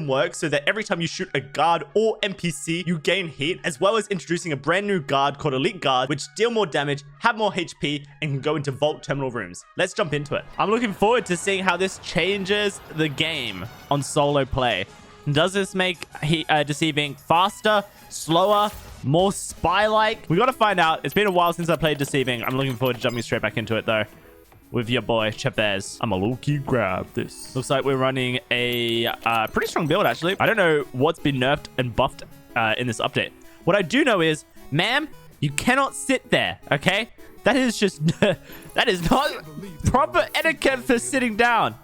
works so that every time you shoot a guard or NPC, you gain heat, as well as introducing a brand new guard called Elite Guard, which deal more damage, have more HP, and can go into vault terminal rooms. Let's jump into it. I'm looking forward to seeing how this changes the game on solo play. Does this make Deceive Inc faster, slower, more spy-like? We gotta find out. It's been a while since I played Deceive Inc. I'm looking forward to jumping straight back into it though. With your boy, Chavez. I'm a low-key grab this. Looks like we're running a pretty strong build, actually. I don't know what's been nerfed and buffed in this update. What I do know is, ma'am, you cannot sit there, okay? That is just... that is not proper etiquette for sitting down.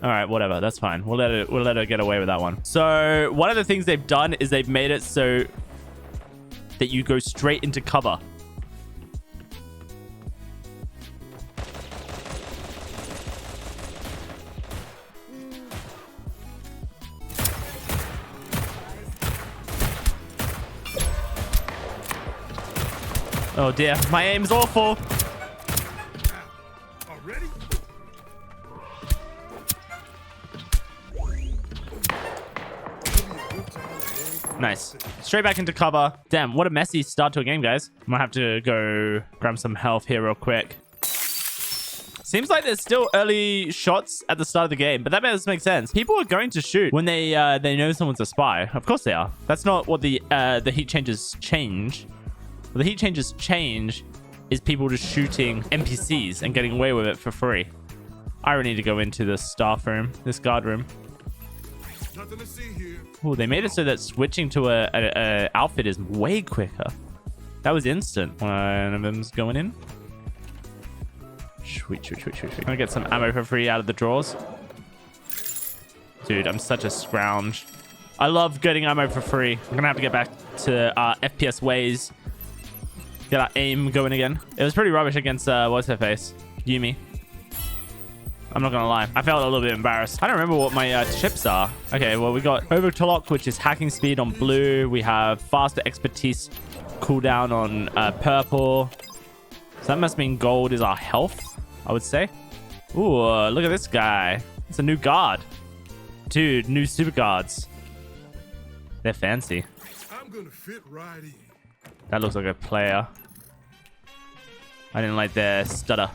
All right, whatever. That's fine. We'll let her get away with that one. So one of the things they've done is they've made it so that you go straight into cover. Oh dear, my aim's awful. Nice. Straight back into cover. Damn, what a messy start to a game, guys. I might have to go grab some health here real quick. Seems like there's still early shots at the start of the game, but that does make sense. People are going to shoot when they know someone's a spy. Of course they are. That's not what the heat changes change. What the heat changes change is people just shooting NPCs and getting away with it for free. I really need to go into this staff room, this guard room. Nothing to see here. Oh, they made it so that switching to a outfit is way quicker. That was instant. One of them's going in. Sweet. I'm gonna get some ammo for free out of the drawers. Dude, I'm such a scrounge. I love getting ammo for free. I'm gonna have to get back to FPS ways. Get our aim going again. It was pretty rubbish against, what's her face? Yumi. I'm not gonna lie. I felt a little bit embarrassed. I don't remember what my chips are. Okay, well, we got Overclock, which is hacking speed on blue. We have faster expertise cooldown on purple. So that must mean gold is our health, I would say. Ooh, look at this guy. It's a new guard. Dude, new super guards. They're fancy. I'm gonna fit right in. That looks like a player. I didn't like their stutter.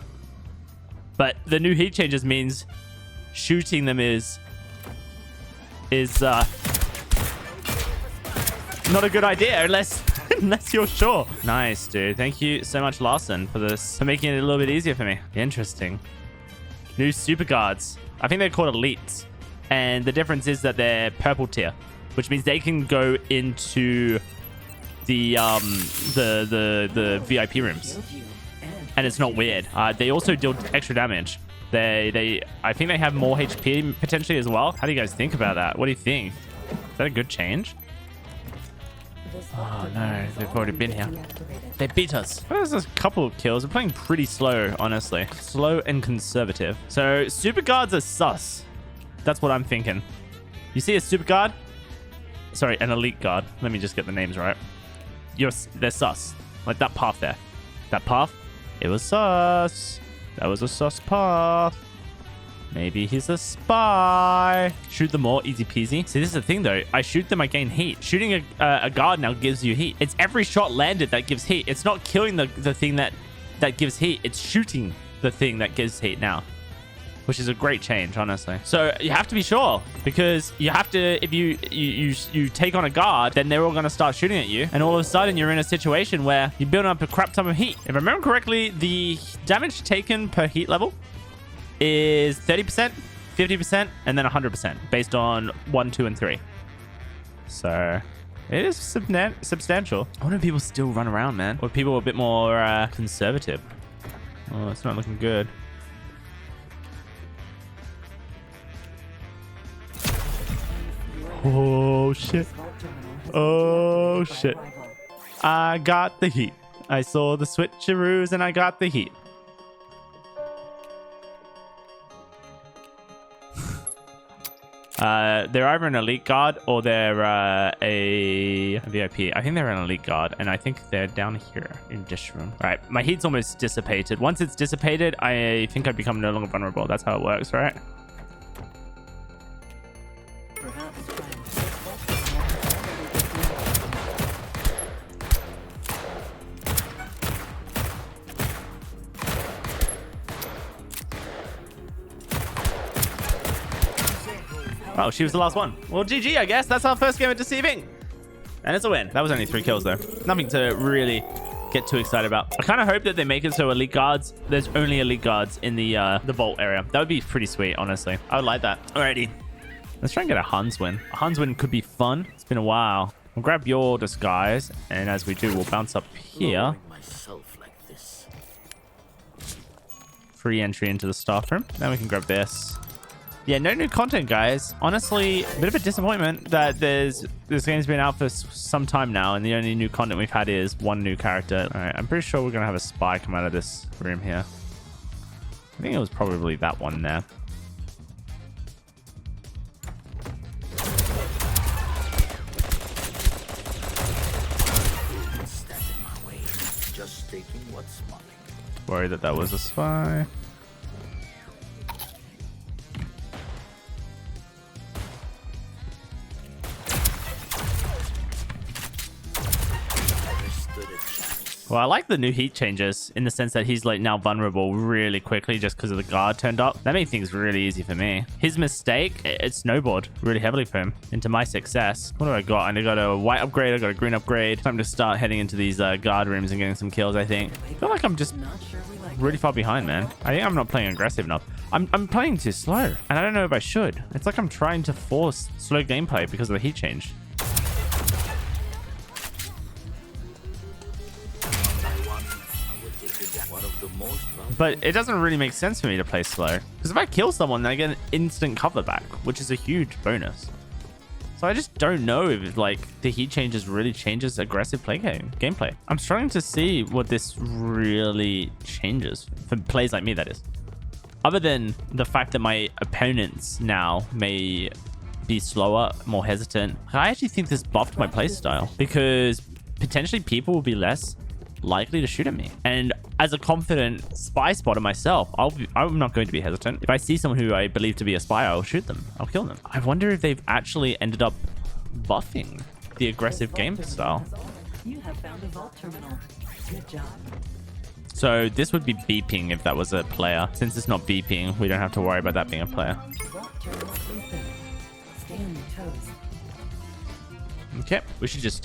But the new heat changes means shooting them is not a good idea unless you're sure. Nice, dude. Thank you so much, Larson, for this, for making it a little bit easier for me. Interesting. New super guards. I think they're called elites, and the difference is that they're purple tier, which means they can go into the VIP rooms. And it's not weird. They also deal extra damage. I think they have more HP potentially as well. How do you guys think about that? What do you think? Is that a good change? Oh no, they've already been here. They beat us. There's a couple of kills. We're playing pretty slow, honestly. Slow and conservative. So super guards are sus. That's what I'm thinking. You see a super guard? Sorry, an elite guard. Let me just get the names right. They're sus. Like that path there. That path. It was sus. That was a sus path. Maybe he's a spy. Shoot them all, easy peasy. See, this is the thing though. I shoot them, I gain heat. Shooting a guard now gives you heat. It's every shot landed that gives heat. It's not killing the thing that gives heat. It's shooting the thing that gives heat now. Which is a great change, honestly. So you have to be sure, because you have to, if you take on a guard, then they're all going to start shooting at you. And all of a sudden you're in a situation where you're building up a crap ton of heat. If I remember correctly, the damage taken per heat level is 30%, 50%, and then 100% based on 1, 2, and 3. So it is substantial. I wonder if people still run around, man. Or people are a bit more conservative. Oh, it's not looking good. Oh, shit. Oh, shit. I got the heat. I saw the switcheroos and I got the heat. They're either an elite guard or they're a VIP. I think they're an elite guard, and I think they're down here in this room. All right, my heat's almost dissipated. Once it's dissipated, I think I become no longer vulnerable. That's how it works, right? Oh, she was the last one. Well, GG, I guess. That's our first game of Deceive Inc. And it's a win. That was only 3 kills, though. Nothing to really get too excited about. I kind of hope that they make it so elite guards, there's only elite guards in the vault area. That would be pretty sweet, honestly. I would like that. Alrighty. Let's try and get a Hans win. A Hans win could be fun. It's been a while. We'll grab your disguise. And as we do, we'll bounce up here. Free entry into the staff room. Then we can grab this. Yeah, no new content, guys. Honestly, a bit of a disappointment that this game's been out for some time now, and the only new content we've had is 1 new character. All right, I'm pretty sure we're gonna have a spy come out of this room here. I think it was probably that one there. Worried that that was a spy. Well, I like the new heat changes in the sense that he's like now vulnerable really quickly just because of the guard turned up. That made things really easy for me. His mistake, it snowballed really heavily for him into my success. What do I got? I got a white upgrade. I got a green upgrade. Time to start heading into these guard rooms and getting some kills, I think. I feel like I'm just really far behind, man. I think I'm not playing aggressive enough. I'm playing too slow, and I don't know if I should. It's like I'm trying to force slow gameplay because of the heat change. But it doesn't really make sense for me to play slow. Because if I kill someone, then I get an instant cover back, which is a huge bonus. So I just don't know if like the heat changes really changes aggressive gameplay. I'm struggling to see what this really changes for plays like me, that is. Other than the fact that my opponents now may be slower, more hesitant. I actually think this buffed my playstyle because potentially people will be less likely to shoot at me. And as a confident spy spotter myself, I'm not going to be hesitant. If I see someone who I believe to be a spy, I'll shoot them. I'll kill them. I wonder if they've actually ended up buffing the aggressive game style. You have found a vault terminal. Good job. So this would be beeping if that was a player. Since it's not beeping, we don't have to worry about that being a player. Vault terminal open. Stay on your toes. Okay, we should just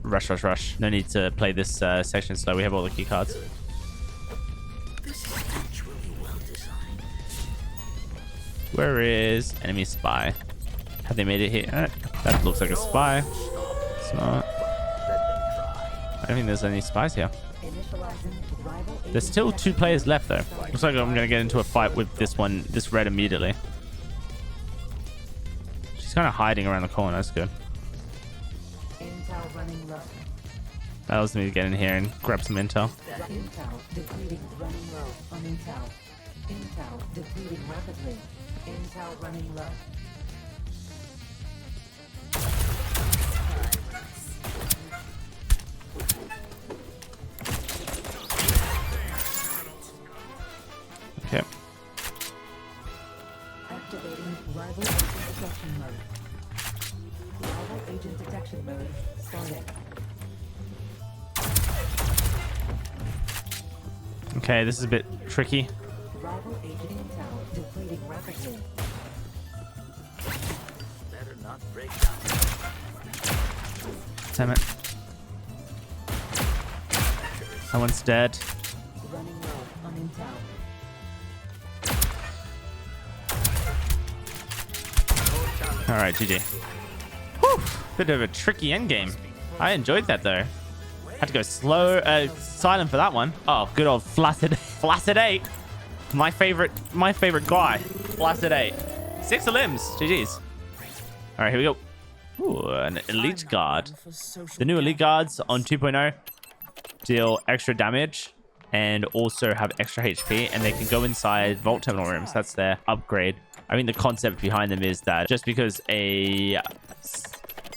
rush. No need to play this section slow. We have all the key cards. Where is enemy spy? Have they made it here? That looks like a spy. Smart. I don't think there's any spies here. There's still 2 players left though. Looks like I'm gonna get into a fight with this red immediately. She's kind of hiding around the corner. That's good. That allows me to get in here and grab some intel. Intel depleting, running low on intel. Intel depleting rapidly. Intel running low. Okay. Activating rival agent detection mode. Rival agent detection mode starting. Okay, this is a bit tricky. Rival agent intel depleting rapidly. Better not break down. Damn it. Someone's dead. Running low on intel. All right, GG. Whew, bit of a tricky endgame. I enjoyed that though. Had to go slow, silent for that one. Oh, good old Flaccid 8. My favorite guy. Flaccid 8. 6 limbs. GG's. All right, here we go. Ooh, an elite guard. The new elite guards on 2.0 deal extra damage and also have extra HP, and they can go inside vault terminal rooms. That's their upgrade. I mean, the concept behind them is that just because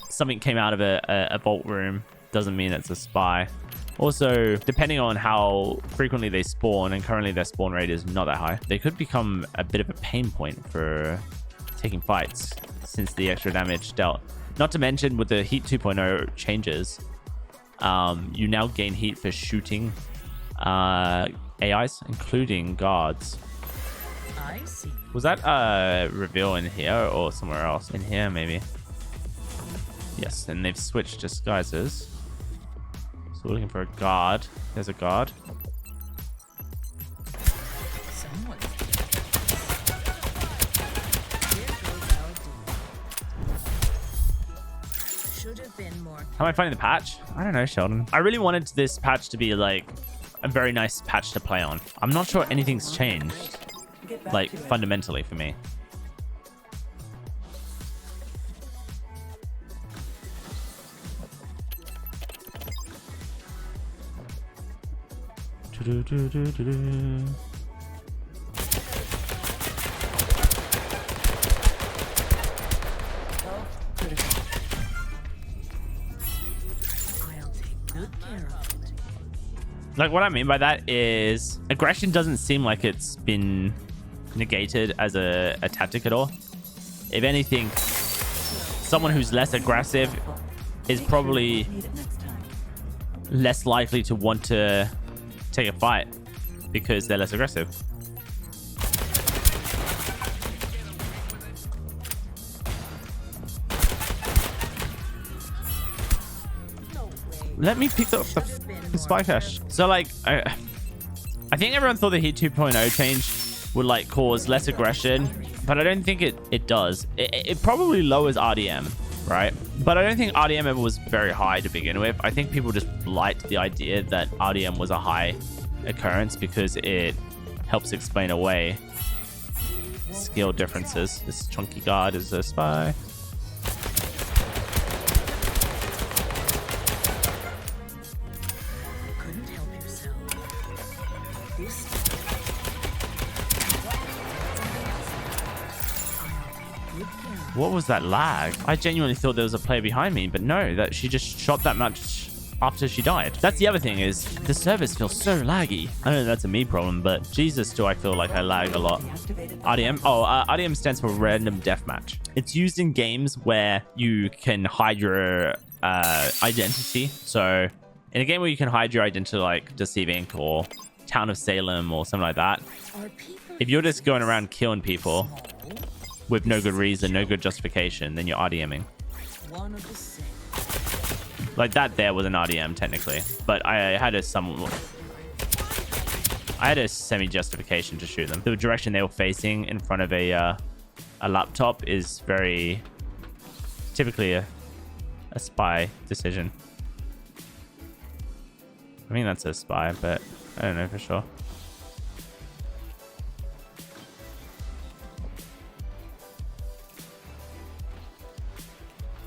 something came out of a vault room doesn't mean it's a spy. Also, depending on how frequently they spawn, and currently their spawn rate is not that high, they could become a bit of a pain point for taking fights since the extra damage dealt. Not to mention with the Heat 2.0 changes, you now gain heat for shooting AIs, including guards. I see. Was that a reveal in here or somewhere else? In here, maybe. Yes, and they've switched disguises. So we're looking for a guard. There's a guard. Someone. Here goes our dude. Should have been more. How am I finding the patch? I don't know, Sheldon. I really wanted this patch to be like a very nice patch to play on. I'm not sure anything's changed, like fundamentally for me. I'll take good care of it. Like, what I mean by that is aggression doesn't seem like it's been negated as a tactic at all. If anything, someone who's less aggressive is probably less likely to want to take a fight because they're less aggressive. Let me pick up the spy cache. So like, I think everyone thought the Heat 2.0 change would like cause less aggression, but I don't think it does. It probably lowers RDM, right? But I don't think RDM ever was very high to begin with. I think people just liked the idea that RDM was a high occurrence because it helps explain away skill differences. This chunky guard is a spy. Couldn't help yourself. This. Good care. What was that lag? I genuinely thought there was a player behind me, but no, that she just shot that much after she died. That's the other thing, is the service feels so laggy. I don't know, that's a me problem, but Jesus, do I feel like I lag a lot. RDM? Oh, RDM stands for random deathmatch. It's used in games where you can hide your identity. So in a game where you can hide your identity, like Deceive Inc or Town of Salem or something like that, Are people if you're just going around killing people with no good reason, no good justification, then you're RDMing. one of the same? Like that there was an RDM technically, but I had a semi-justification to shoot them. The direction they were facing in front of a laptop is very typically a spy decision. I mean, that's a spy, but I don't know for sure.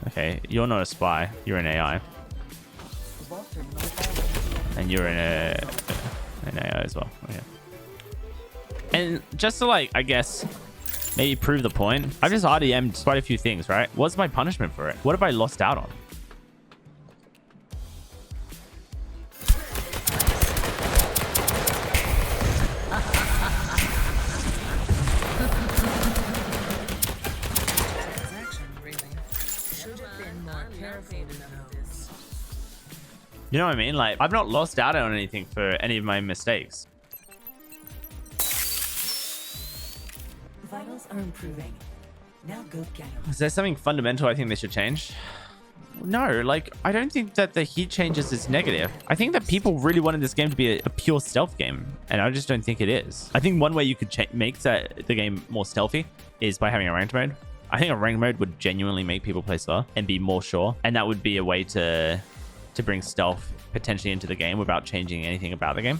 Okay, you're not a spy. You're an AI. And you're an AI as well. Okay. And just to like, I guess, maybe prove the point, I've just RDM'd quite a few things, right? What's my punishment for it? What have I lost out on? Transaction, really. Should have been more careful about this. You know what I mean? Like, I've not lost out on anything for any of my mistakes. Vitals are improving. Now go get them. Is there something fundamental I think they should change? No, like, I don't think that the heat changes is negative. I think that people really wanted this game to be a pure stealth game, and I just don't think it is. I think one way you could make the game more stealthy is by having a ranked mode. I think a ranked mode would genuinely make people play slower and be more sure, and that would be a way to bring stealth potentially into the game without changing anything about the game.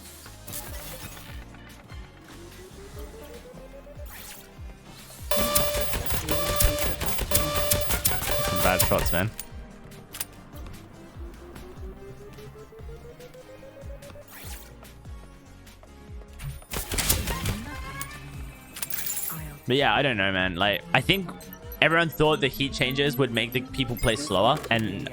Some bad shots, man. But yeah, I don't know, man. Like, I think everyone thought the heat changes would make the people play slower, and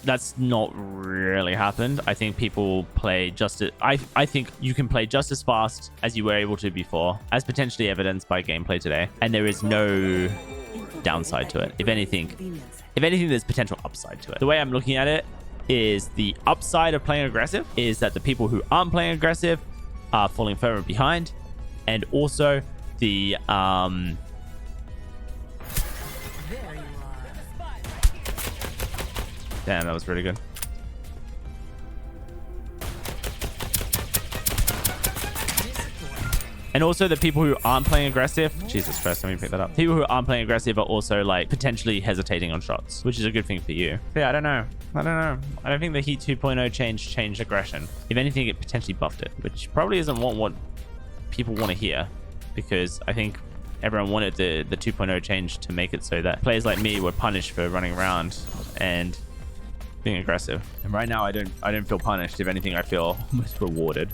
that's not really happened. I think people play just as, I think you can play just as fast as you were able to before, as potentially evidenced by gameplay today, and there is no downside to it. If anything, there's potential upside to it. The way I'm looking at it is the upside of playing aggressive is that the people who aren't playing aggressive are falling further behind, and also the There you are. damn, that was really good. And also the people who aren't playing aggressive, Jesus Christ, let me pick that up. People who aren't playing aggressive are also like potentially hesitating on shots, which is a good thing for you. But yeah, I don't know. I don't think the Heat 2.0 changed aggression. If anything, it potentially buffed it, which probably isn't what people want to hear, because I think everyone wanted the 2.0 change to make it so that players like me were punished for running around and being aggressive. And right now I don't feel punished. If anything, I feel almost rewarded.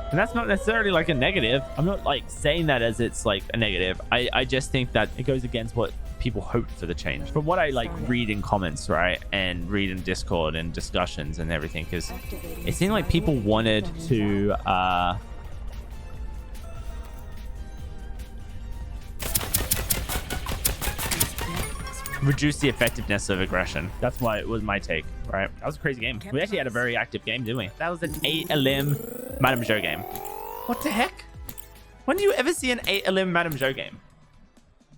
And that's not necessarily like a negative. I'm not like saying that as it's like a negative. I just think that it goes against what people hoped for the change. From what I like read in comments, right? And read in Discord and discussions and everything, because it seemed like people wanted to reduce the effectiveness of aggression. That's why it was my take, right? That was a crazy game. We actually had a very active game, didn't we? That was an 8 elim Madame Joe game. What the heck? When do you ever see an 8 elim Madame Joe game?